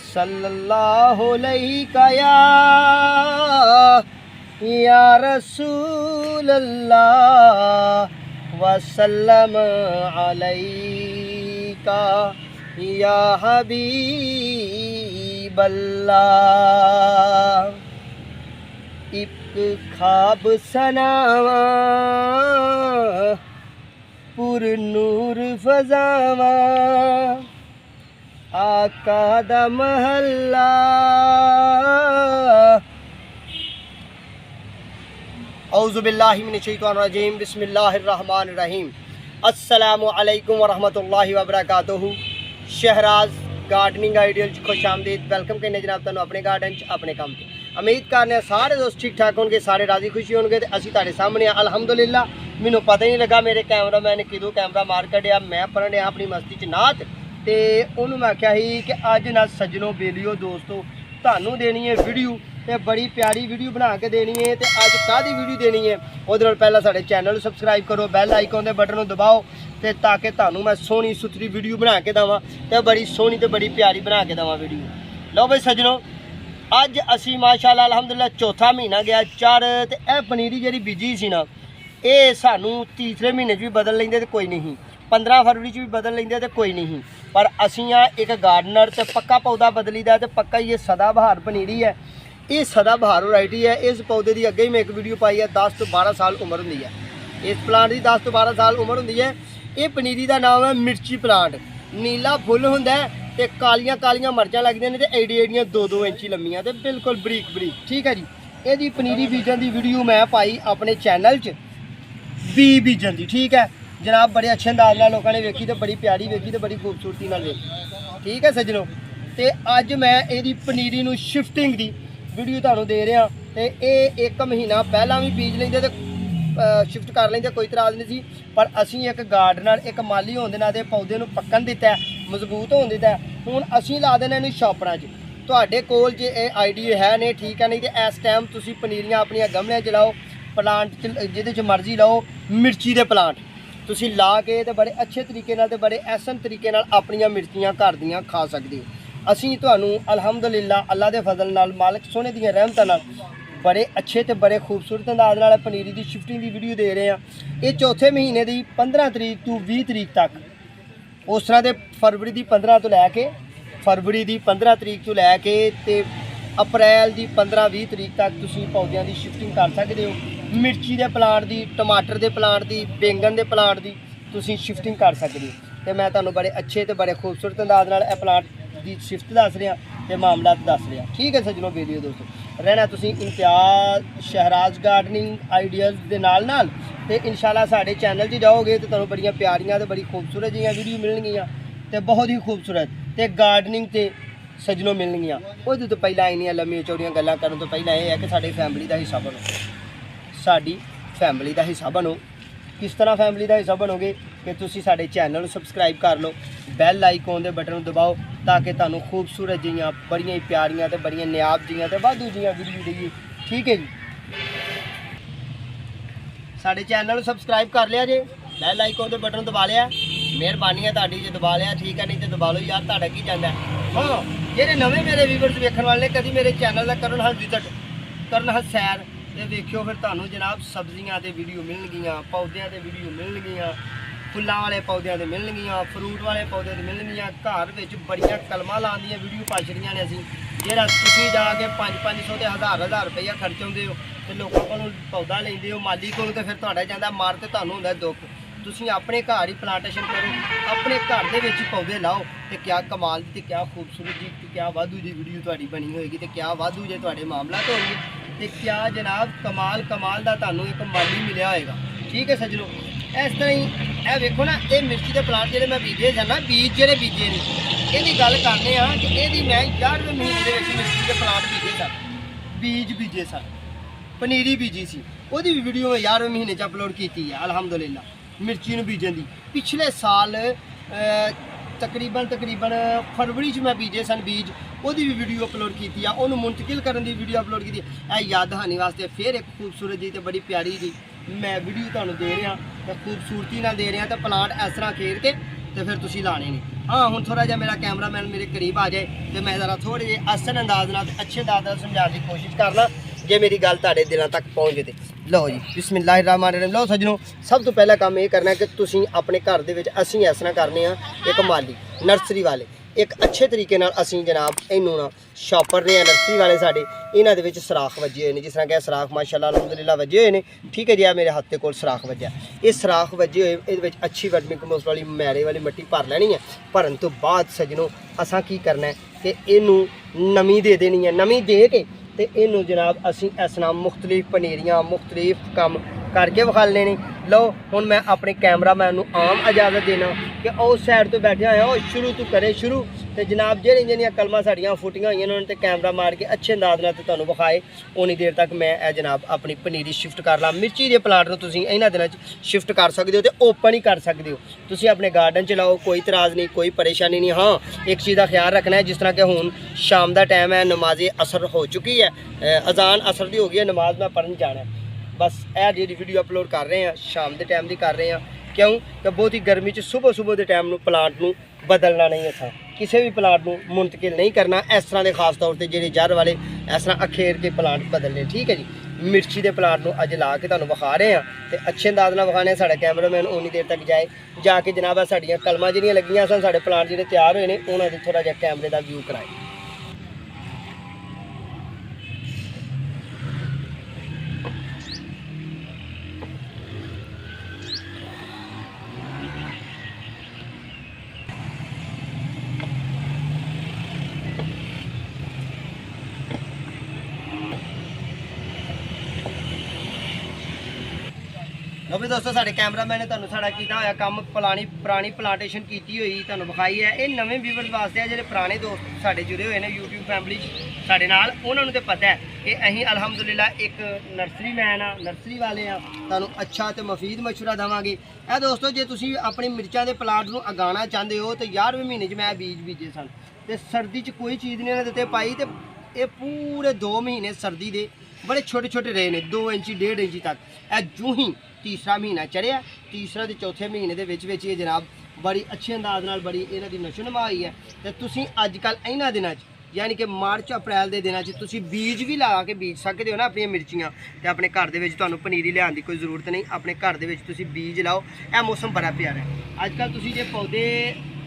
सल्लल्लाहु अलैका या रसूल अल्लाह वसल्लम अलैका या हबीब अल्लाह। एक ख्वाब सनावा पुर नूर फजावा आका दा महल्ला। औज़ु बिल्लाहि मिनश शैतानिर रजीम बिस्मिल्लाहिर रहमानिर रहीम। अस्सलामु अलैकुम वरहमतुल्लाहि वबरकातुहू। शहराज गार्डनिंग आइडियल खुश आमदीद। वेलकम करने जनाब तुहानू अपने गार्डन च अपने काम ते। उम्मीद करने सारे दोस्त ठीक ठाक होंगे, सारे राजी खुशी होंगे। असी तुहाडे सामने अलहमदुलिल्लाह। मैनू पता ही नहीं लगा मेरे कैमरामैन ने किदों कैमरा मार कढ़िया। मैं पढ़न डया अपनी मस्ती च नात ते उन्होंने मैं आख्या ही कि अज ना सज्जनों बेलियो दोस्तों तुहानू देनी है वीडियो ते बड़ी प्यारी वीडियो बना के देनी है। तो अज कादी वीडियो देनी है उहदे पहला साडे चैनल सबसक्राइब करो, बैल आइकन के बटन दबाओ तो ताकि तुहानू मैं सोहनी सुथरी वीडियो बना के देवां ते बड़ी सोहनी ते बड़ी प्यारी बना के देवां वीडियो। लो भाई सज्जनों अज असी माशाअल्लाह अलहमदुलिल्लाह चौथा महीना गया चार ते यह पनीरी जी बीजी सी ना ये सानू तीसरे महीने भी बदल लेंदे तो कोई नहीं, 15 फरवरी भी बदल लेंदे तो कोई नहीं। पर असी एक गार्डनर तो पक्का पौधा बदली दा तो पक्का ये सदाबहार पनीरी है। ये सदाबहार वैरायटी है। इस पौधे की अगे ही मैं एक वीडियो पाई है 10 तो 12 साल उम्र होंगी है। इस प्लांट की 10 तो 12 साल उम्र होंगी है। ये पनीरी का नाम है मिर्ची प्लांट। नीला फुल होंदा है ते कालियां कालियां मर्चां लगदियां ने ते एडी एडियां 2-2 इंची लंबियां ते बिल्कुल बरीक बरीक। ठीक है जी। ये पनीरी बीजन की वीडियो मैं पाई अपने चैनल च बीजन की। ठीक है जनाब बड़े अच्छे अंदाज नाल लोगों ने वेखी तो बड़ी प्यारी वेखी तो बड़ी खूबसूरती नाल वेखी। ठीक है सज्जनों तो अज मैं ये पनीरी नूं शिफ्टिंग की वीडियो तुहानूं दे रहा। तो ये एक महीना पहला भी बीज लेंदे तो शिफ्ट कर लेंदे कोई इतराज़ नहीं सी। पर असी एक गार्डनर एक माली होने के नाते पौधे नूं पक्कन दिता है, मजबूत होने दिता है। हुण असी ला देना इन्हूं छापड़ां च। तुहाडे कोल जे आइडिया है ने ठीक है, नहीं तो इस टाइम तुसीं पनीरियां अपनियां गमलियां च लाओ, प्लांट जिहदे च मर्जी लाओ मिर्ची दे प्लांट तुसीं ला के तो बड़े अच्छे तरीके नाल ते बड़े ऐसन तरीके नाल अपनियां मिर्चियां घर दियां खा सकदे हो। असीं तुहानूं अलहमदुलिल्लाह अल्लाह दे फजल नाल मालिक सोहणे दियां रहमतां नाल बड़े अच्छे ते बड़े खूबसूरत अंदाज नाल पनीरी की शिफ्टिंग की वीडियो दे रहे हैं। ये चौथे महीने की 15 तरीक तो 20 तरीक तक उस तरह के फरवरी की 15 तो लैके फरवरी की 15 तरीक तो लैके ते अप्रैल की 15-20 तरीक तक तुसीं पौधों की शिफ्टिंग कर सकते हो। मिर्ची के प्लांट की, टमाटर के प्लांट की, बैंगन के प्लांट की तुसीं शिफ्टिंग कर सकते हो। तो मैं तुहानूं बड़े अच्छे तो बड़े खूबसूरत अंदाज नाल प्लांट की शिफ्ट दस रहा तो मामला दस रहा। ठीक है सज्जनों बेलियो दोस्तों रहना तुसीं इम्तियाज़ शहराज गार्डनिंग आइडियाज़ के नाल तो इंशाल्लाह साडे चैनल च जाओगे तो तुहानूं बड़ियां प्यारियां तो बड़ी खूबसूरत जिहियां वीडियो मिलणगियां तो बहुत ही खूबसूरत तो गार्डनिंग ते सज्जनों मिलणगियां। उहदे तो पहला इन्नियां लम्मियां चौड़ियां गल्लां करन तो पहला यह है कि साडी फैमिली का हिस्सा बनो, साडी फैमिली का हिस्सा बनो। किस तरह फैमिली का हिस्सा बनोगे कि तुसीं साडे चैनल को सबसक्राइब कर लो, बैल आइकन के बटन दबाओ ताकि तुहानूं खूबसूरत जिहियां बड़ियां ही प्यारियां तो बड़ियां नायाब जिहियां तो वाधू जिहियां वीडियो देइए। ठीक है जी साडे चैनल को सबसक्राइब कर लिया जे, बैल आइकन के बटन दबा लिया, मेहरबानी है तुहाडी जे दबा लिया। ठीक है नहीं तो दबा लो यार, तुहाडा की जांदा। हाँ ਜਿਹੜੇ नवे मेरे व्यूअर्स वेखण वाले कभी मेरे चैनल का करन हल विजिट करन हल सैर तो देखियो फिर तुहानूं जनाब सब्जियां ते वीडियो मिलणगियां, पौधों ते वीडियो मिलणगियां, फुल्लां वाले पौधों ते मिलणगियां, फ्रूट वाले पौधे ते मिलणगियां। घर विच बड़ियां कलमां लाउण दीयां वीडियो पा छड़ियां ने असीं। जेहड़ा तुसीं जाके 500-500 ते हज़ार रुपया खर्चाउंदे हो ते लोकां कोलों पौधा लैंदे हो माली कोलों ते फिर तुहाडा जांदा मार ते तुहानूं हुंदा दुख। तुसीं अपने घर ही प्लांटेशन करो, अपने घर दे विच पौधे लाओ तो क्या कमाल दी क्या खूबसूरत जी क्या वाधू जी वीडियो तुहाडी बनी होएगी तो क्या वाधू जे तुहाडे मामला तो होंगे तो क्या जनाब कमाल कमाल दा तुहानूं एक माली मिलिया होएगा। ठीक है सज्जनों इस तरह ही ਇਹ ਵੇਖੋ ਨਾ, ਇਹ ਮਿਰਚੀ ਦੇ ਪਲਾਂਟ ਜਿਹੜੇ ਮੈਂ ਬੀਜੇ ਸਨ ਨਾ, ਬੀਜ ਜਿਹੜੇ ਬੀਜੇ ਨੇ, ਇਹਦੀ ਗੱਲ ਕਰਨੇ ਆ ਕਿ ਇਹਦੀ ਮੈਂ 11ਵੇਂ ਮਹੀਨੇ ਦੇ ਵਿੱਚ ਮਿਰਚੀ ਦੇ ਪਲਾਂਟ ਬੀਜੇ ਸਨ, ਬੀਜ ਬੀਜੇ ਸਨ, ਪਨੀਰੀ ਬੀਜੀ ਸੀ। ਉਹਦੀ ਵੀ ਵੀਡੀਓ ਮੈਂ 11ਵੇਂ ਮਹੀਨੇ 'ਚ ਅਪਲੋਡ ਕੀਤੀ ਹੈ ਅਲਹਮਦੁਲਿਲਾ। ਮਿਰਚੀ ਨੂੰ ਬੀਜਣ ਦੀ ਪਿਛਲੇ ਸਾਲ ਤਕਰੀਬਨ ਫਰਵਰੀ 'ਚ ਮੈਂ ਬੀਜੇ ਸਨ ਬੀਜ, ਉਹਦੀ ਵੀ ਵੀਡੀਓ ਅਪਲੋਡ ਕੀਤੀ ਆ। ਉਹਨੂੰ ਮੁੰਤਕਿਲ ਕਰਨ ਦੀ ਵੀਡੀਓ ਅਪਲੋਡ ਕੀਤੀ। ਇਹ ਯਾਦ ਦਹਾਨੀ ਵਾਸਤੇ ਫਿਰ ਇੱਕ ਖੂਬਸੂਰਤ ਜੀ ਤੇ ਬੜੀ ਪਿਆਰੀ ਜੀ ਮੈਂ ਵੀਡੀਓ ਤੁਹਾਨੂੰ ਦੇ ਰਿਹਾ, ਤੇ ਖੂਬਸੂਰਤੀ ਨਾਲ ਦੇ ਰਿਹਾ। ਤਾਂ ਪਲਾਂਟ ਇਸ ਤਰ੍ਹਾਂ ਖੇਡ ਕੇ ਤੇ ਫਿਰ ਤੁਸੀਂ ਲਾਣੇ ਨੇ। ਹਾਂ, ਹੁਣ ਥੋੜਾ ਜਿਹਾ ਮੇਰਾ ਕੈਮਰਾਮੈਨ ਮੇਰੇ ਕਰੀਬ ਆ ਜਾਏ ਤੇ ਮੈਂ ਜ਼ਰਾ ਥੋੜੇ ਜਿਹੇ ਆਸਨ ਅੰਦਾਜ਼ ਨਾਲ ਤੇ ਅੱਛੇ ਅੰਦਾਜ਼ ਨਾਲ ਸਮਝਾਉਣ ਦੀ ਕੋਸ਼ਿਸ਼ ਕਰਨਾ, ਜੇ ਮੇਰੀ ਗੱਲ ਤੁਹਾਡੇ ਦਿਲਾਂ ਤੱਕ ਪਹੁੰਚ ਜੇ। ਲਓ ਜੀ, ਬਿਸਮਿल्लाहिर्रहमानिर्रहीम। ਲਓ ਸੱਜਣੋ, ਸਭ ਤੋਂ ਪਹਿਲਾ ਕੰਮ ਇਹ ਕਰਨਾ ਕਿ ਤੁਸੀਂ ਆਪਣੇ ਘਰ ਦੇ ਵਿੱਚ, ਅਸੀਂ ਇਸ ਤਰ੍ਹਾਂ ਕਰਨੇ ਆ, ਇੱਕ ਮਾਲੀ ਨਰਸਰੀ ਵਾਲੇ ਇੱਕ ਅੱਛੇ ਤਰੀਕੇ ਨਾਲ ਅਸੀਂ ਜਨਾਬ ਇਹਨੂੰ ਨਾ ਸ਼ਾਪਰ ਨੇ ਨਰਸਰੀ ਵਾਲੇ ਸਾਡੇ, ਇਹਨਾਂ ਦੇ ਵਿੱਚ ਸਰਾਖ ਵੱਜੇ ਹੋਏ ਨੇ। ਜਿਸ ਤਰ੍ਹਾਂ ਕਿ ਸਰਾਖ ਮਾਸ਼ਾਅੱਲਾ ਅਲਹਮਦੁਲਿਲਾ ਵੱਜੇ ਹੋਏ ਨੇ, ਠੀਕ ਹੈ ਜੀ। ਆ ਮੇਰੇ ਹੱਥ ਦੇ ਕੋਲ ਸਰਾਖ ਵੱਜਿਆ, ਇਹ ਸਰਾਖ ਵੱਜੇ ਹੋਏ, ਇਹਦੇ ਵਿੱਚ ਅੱਛੀ ਵਰਮੀ ਕੰਪੋਸਟ ਵਾਲੀ ਮੈਰੇ ਵਾਲੀ ਮਿੱਟੀ ਭਰ ਲੈਣੀ ਹੈ। ਭਰਨ ਤੋਂ ਬਾਅਦ ਸੱਜਣੋ ਅਸਾਂ ਕੀ ਕਰਨਾ ਹੈ ਕਿ ਇਹਨੂੰ ਨਮੀ ਦੇ ਦੇਣੀ ਹੈ। ਨਮੀ ਦੇ ਕੇ ਤੇ ਇਹਨੂੰ ਜਨਾਬ ਅਸੀਂ ਇਸ ਨਾਲ ਮੁਖਤਲਿਫ ਪਨੀਰੀਆਂ ਮੁਖਤਲਿਫ ਕੰਮ ਕਰਕੇ ਵਿਖਾ ਲੈਣੇ। ਲਓ ਹੁਣ ਮੈਂ ਆਪਣੇ ਕੈਮਰਾਮੈਨ ਨੂੰ ਆਮ ਇਜਾਜ਼ਤ ਦੇਣਾ ਕਿ ਉਸ ਸਾਈਡ ਤੋਂ ਬੈਠਿਆ ਹੋਇਆ ਉਹ ਸ਼ੁਰੂ ਤੋਂ ਕਰੇ ਸ਼ੁਰੂ, ਤੇ ਜਨਾਬ ਜਿਹੜੀਆਂ ਕਲਮਾਂ ਸਾਡੀਆਂ ਫੁੱਟੀਆਂ ਹੋਈਆਂ ਉਹਨਾਂ ਨੇ ਤੇ ਕੈਮਰਾ ਮਾਰ ਕੇ ਅੱਛੇ ਅੰਦਾਜ਼ ਨਾਲ ਤੇ ਤੁਹਾਨੂੰ ਵਿਖਾਏ, ਉਨੀ ਦੇਰ ਤੱਕ ਮੈਂ ਇਹ ਜਨਾਬ ਆਪਣੀ ਪਨੀਰੀ ਸ਼ਿਫਟ ਕਰ ਲਾਂ। ਮਿਰਚੀ ਦੇ ਪਲਾਂਟ ਨੂੰ ਤੁਸੀਂ ਇਹਨਾਂ ਦਿਨਾਂ 'ਚ ਸ਼ਿਫਟ ਕਰ ਸਕਦੇ ਹੋ ਤੇ ਓਪਨ ਹੀ ਕਰ ਸਕਦੇ ਹੋ। ਤੁਸੀਂ ਆਪਣੇ ਗਾਰਡਨ 'ਚ ਲਾਓ, ਕੋਈ ਇਤਰਾਜ਼ ਨਹੀਂ, ਕੋਈ ਪਰੇਸ਼ਾਨੀ ਨਹੀਂ। ਹਾਂ, ਇੱਕ ਚੀਜ਼ ਦਾ ਖਿਆਲ ਰੱਖਣਾ ਹੈ, ਜਿਸ ਤਰ੍ਹਾਂ ਕਿ ਹੁਣ ਸ਼ਾਮ ਦਾ ਟਾਈਮ ਹੈ, ਨਮਾਜ਼ੇ ਅਸਰ ਹੋ ਚੁੱਕੀ ਹੈ, ਅਜ਼ਾਨ ਅਸਰ ਦੀ ਹੋ ਗਈ ਹੈ, ਨਮਾਜ਼ ਮੈਂ ਪੜ੍ਹਨ ਜਾਣਾ। ਬਸ ਇਹ ਜਿਹੜੀ ਵੀਡੀਓ ਅਪਲੋਡ ਕਰ ਰਹੇ ਹਾਂ ਸ਼ਾਮ ਦੇ ਟਾਈਮ ਦੀ ਕਰ ਰਹੇ ਹਾਂ, ਕਿਉਂ ਕਿ ਬਹੁਤੀ ਗਰਮੀ 'ਚ ਸੁਬਹ ਦੇ ਟਾਈਮ ਨੂੰ ਪਲਾਂਟ ਨੂੰ ਬਦਲਣਾ ਨਹੀਂ। ਅਸਾਂ ਕਿਸੇ ਵੀ ਪਲਾਂਟ ਨੂੰ ਮੁੰਤਕਿਲ ਨਹੀਂ ਕਰਨਾ ਇਸ ਤਰ੍ਹਾਂ ਦੇ, ਖਾਸ ਤੌਰ ਤੇ ਜਿਹੜੇ ਜੜ ਵਾਲੇ ਇਸ ਤਰ੍ਹਾਂ ਅਖੇਰ ਕੇ ਪਲਾਂਟ ਬਦਲਨੇ, ਠੀਕ ਹੈ ਜੀ। ਮਿਰਚੀ ਦੇ ਪਲਾਂਟ ਨੂੰ ਅੱਜ ਲਾ ਕੇ ਤੁਹਾਨੂੰ ਵਿਖਾ ਰਹੇ ਹਾਂ ਤੇ ਅੱਛੇ ਅੰਦਾਜ਼ ਨਾਲ ਵਿਖਾਣੇ। ਸਾਡਾ ਕੈਮਰਾਮੈਨ ਉਨੀ ਦੇਰ ਤੱਕ ਜਾ ਕੇ ਜਨਾਬ ਸਾਡੀਆਂ ਕਲਮਾਂ ਜਿਹੜੀਆਂ ਲੱਗੀਆਂ ਸਨ, ਸਾਡੇ ਪਲਾਂਟ ਜਿਹੜੇ ਤਿਆਰ ਹੋਏ ਨੇ, ਉਹਨਾਂ ਦੇ ਥੋੜਾ ਜਿਹਾ ਕੈਮਰੇ ਦਾ ਵਿਊ ਕਰਾਏ। ਲਓ ਵੀ ਦੋਸਤੋ, ਸਾਡੇ ਕੈਮਰਾਮੈਨ ਨੇ ਤੁਹਾਨੂੰ ਸਾਡਾ ਕੀਤਾ ਹੋਇਆ ਕੰਮ, ਪੁਰਾਣੀ ਪਲਾਂਟੇਸ਼ਨ ਕੀਤੀ ਹੋਈ ਤੁਹਾਨੂੰ ਵਿਖਾਈ ਹੈ। ਇਹ ਨਵੇਂ ਵੀਵਰਸ ਵਾਸਤੇ ਆ, ਜਿਹੜੇ ਪੁਰਾਣੇ ਦੋਸਤ ਸਾਡੇ ਜੁੜੇ ਹੋਏ ਨੇ YouTube ਫੈਮਿਲੀ 'ਚ ਸਾਡੇ ਨਾਲ, ਉਹਨਾਂ ਨੂੰ ਤਾਂ ਪਤਾ ਹੈ ਕਿ ਅਸੀਂ ਅਲਹਮਦੁਲਿਲਾ ਇੱਕ ਨਰਸਰੀ ਮੈਨ ਆ, ਨਰਸਰੀ ਵਾਲੇ ਆ, ਤੁਹਾਨੂੰ ਅੱਛਾ ਤੇ ਮਫੀਦ ਮਸ਼ਵਰਾ ਦੇਵਾਂਗੇ। ਇਹ ਦੋਸਤੋ, ਜੇ ਤੁਸੀਂ ਆਪਣੀ ਮਿਰਚਾਂ ਦੇ ਪਲਾਂਟ ਨੂੰ ਉਗਾਉਣਾ ਚਾਹੁੰਦੇ ਹੋ ਤਾਂ 11ਵੇਂ ਮਹੀਨੇ 'ਚ ਮੈਂ ਬੀਜ ਬੀਜੇ ਸਨ ਤੇ ਸਰਦੀ 'ਚ ਕੋਈ ਚੀਜ਼ ਨਹੀਂ ਇਹਨਾਂ ਦੇ ਉੱਤੇ ਪਾਈ, ਤੇ ਇਹ ਪੂਰੇ 2 ਮਹੀਨੇ ਸਰਦੀ ਦੇ बड़े छोटे छोटे रहे ने, 2 इंची 1.5 इंची तक। जूं ही तीसरा महीना चढ़िया, तीसरा ते चौथे महीने दे विच विच ये जनाब बड़ी अच्छे अंदाज नाल बड़ी इन्हां दी नशोनुमा होई है। ते तुसीं अजकल इन्हां दिनां च यानी कि मार्च अप्रैल के दिनों तुसीं बीज भी ला के बीज सकते हो ना अपनी मिर्चियाँ, तो अपने घर के तुहानूं पनीरी लियाउण दी कोई जरूरत नहीं, अपने घर के तुसीं बीज लाओ। यह मौसम बड़ा प्यारा है। अजकल तुसीं जे पौधे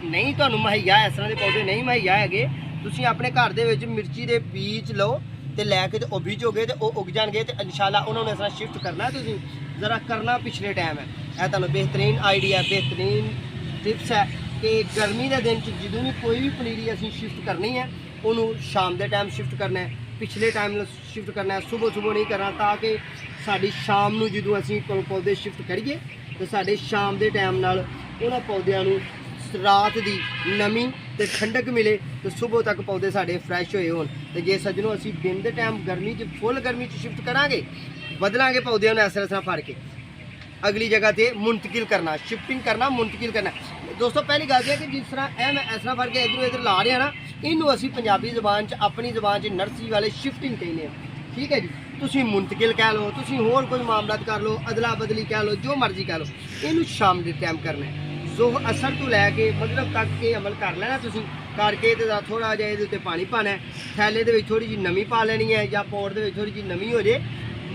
नहीं तुहानूं मुहैया, इस तरह के पौधे नहीं मुहैया है, तुसीं अपने घर के मिर्ची के बीज लो तो लैके तो बीजोगे तो उग जाएंगे, तो इंशाल्लाह उन्होंने इस तरह शिफ्ट करना है। तुसीं ज़रा करना पिछले टाइम है, यह तुहानूं बेहतरीन आइडिया बेहतरीन टिप्स है कि गर्मी के दिन जो भी कोई भी पनीरी असीं शिफ्ट करनी है उन्होंने शाम के टाइम शिफ्ट करना है, पिछले टाइम शिफ्ट करना है, सुबह सुबह नहीं करना, ताकि साड़ी शाम को जो असीं पौधे शिफ्ट करिए तो साढ़े शाम के टाइम नाल उन्हां पौधों नूं रात की नमी तो ठंडक मिले, तो सुबह तक पौधे साढ़े फ्रैश होए होण। तो जे सज्जनों असीं दिन के टाइम गर्मी फुल गर्मी शिफ्ट करांगे, बदलांगे पौधों ने इस तरह फड़ के अगली जगह पर मुंतकिल करना, शिफ्टिंग करना, मुंतकिल करना। दोस्तों पहली गल है कि जिस तरह मैं इस तरह फड़ के इधरों इधर ला रहे हैं ना, इनू असीं पंजाबी ज़बान च अपनी ज़बान च नर्सरी वाले शिफ्टिंग कहने हैं, ठीक है जी। तुसीं मुंतकिल कह लो, तुसीं होर कोई मामलात कर लो, अदला बदली कह लो, जो मर्जी कह लो, इनू शाम के टाइम करना है। जोह असर तो लैके मतलब तक ये अमल कर लेना तुसीं, करके तो थोड़ा जिहा इहदे उत्ते पानी पाना है, थैले दे विच थोड़ी जी नमी पा लेनी है, या पोट दे विच थोड़ी जी नमी हो जाए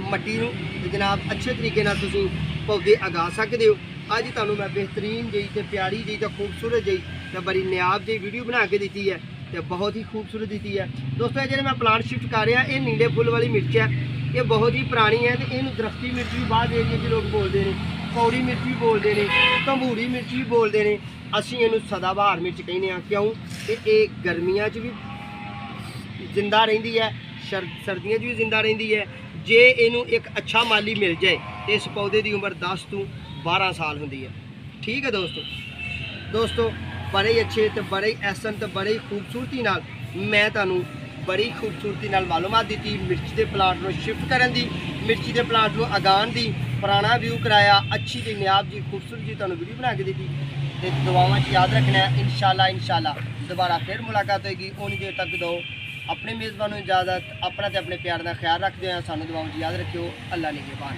मट्टी नूं, ते जनाब अच्छे तरीके नाल तुसीं पौधे उगा सकदे हो। अज तुहानूं मैं बेहतरीन जी ते प्यारी जी ते खूबसूरत जी ते बड़ी नायाब जी वीडियो बना के दी है, तो बहुत ही खूबसूरत दी है। दोस्तों ये मैं प्लांट शिफ्ट कर रहा, ये नीले फुल वाली मिर्च है, ये बहुत ही पुरानी है, तो इनू दरख्ती मिर्च भी बाद एरिए के लोग बोलते हैं, कौड़ी मिर्च भी बोलते हैं, तंबूरी मिर्च भी बोलते हैं, असीं इनू सदाबहार मिर्च कहने हैं। क्यों कि ये गर्मियां च भी जिंदा रहिंदी है, सर्दियों भी जिंदा रहिंदी है। जे इनू एक अच्छा माली मिल जाए तो इस पौधे की उम्र 10 तो 12 साल होंदी है। ठीक है दोस्तों बड़े ही अच्छे तो बड़े ही एहसन तो बड़े ही खूबसूरती नाल मैं तुहानू बड़ी खूबसूरती नाल मालूमात दी मिर्च के प्लांट को शिफ्ट करन दी, मिर्ची के प्लांट को अगान दी, पुराना व्यू कराया, अच्छी जी नियाब जी खूबसूरत जी तुहानू वीडियो बना के दी ते दुआवां याद रखना है। इंशाल्लाह दोबारा फिर मुलाकात होगी। उन्नी देर तक दो अपने मेज़बानों इजाज़त, अपना ते अपने प्यार का ख्याल रखते हैं। सानू दुआवां याद रखियो। अल्लाह निगहबान।